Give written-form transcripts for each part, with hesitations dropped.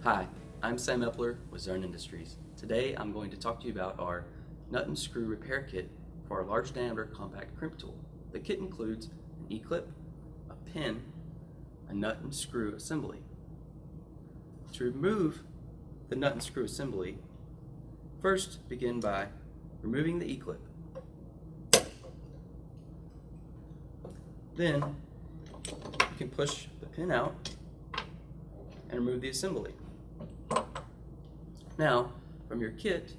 Hi, I'm Sam Epler with Zurn Industries. Today I'm going to talk to you about our nut and screw repair kit for our large diameter compact crimp tool. The kit includes an E-clip, a pin, a nut and screw assembly. To remove the nut and screw assembly, first begin by removing the E-clip. Then you can push the pin out and remove the assembly. Now, from your kit,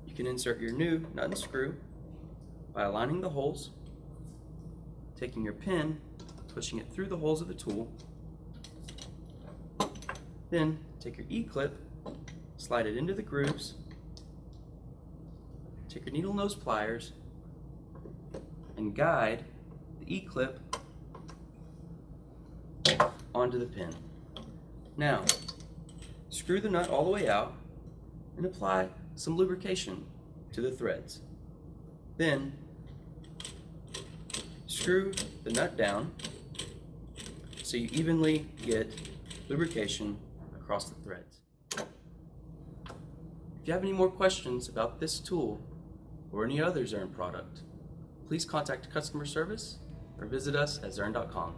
you can insert your new nut and screw by aligning the holes, taking your pin, pushing it through the holes of the tool, then take your E-clip, slide it into the grooves, take your needle nose pliers, and guide the E-clip onto the pin. Now, screw the nut all the way out and apply some lubrication to the threads. Then, screw the nut down so you evenly get lubrication across the threads. If you have any more questions about this tool or any other Zurn product, please contact customer service or visit us at zurn.com.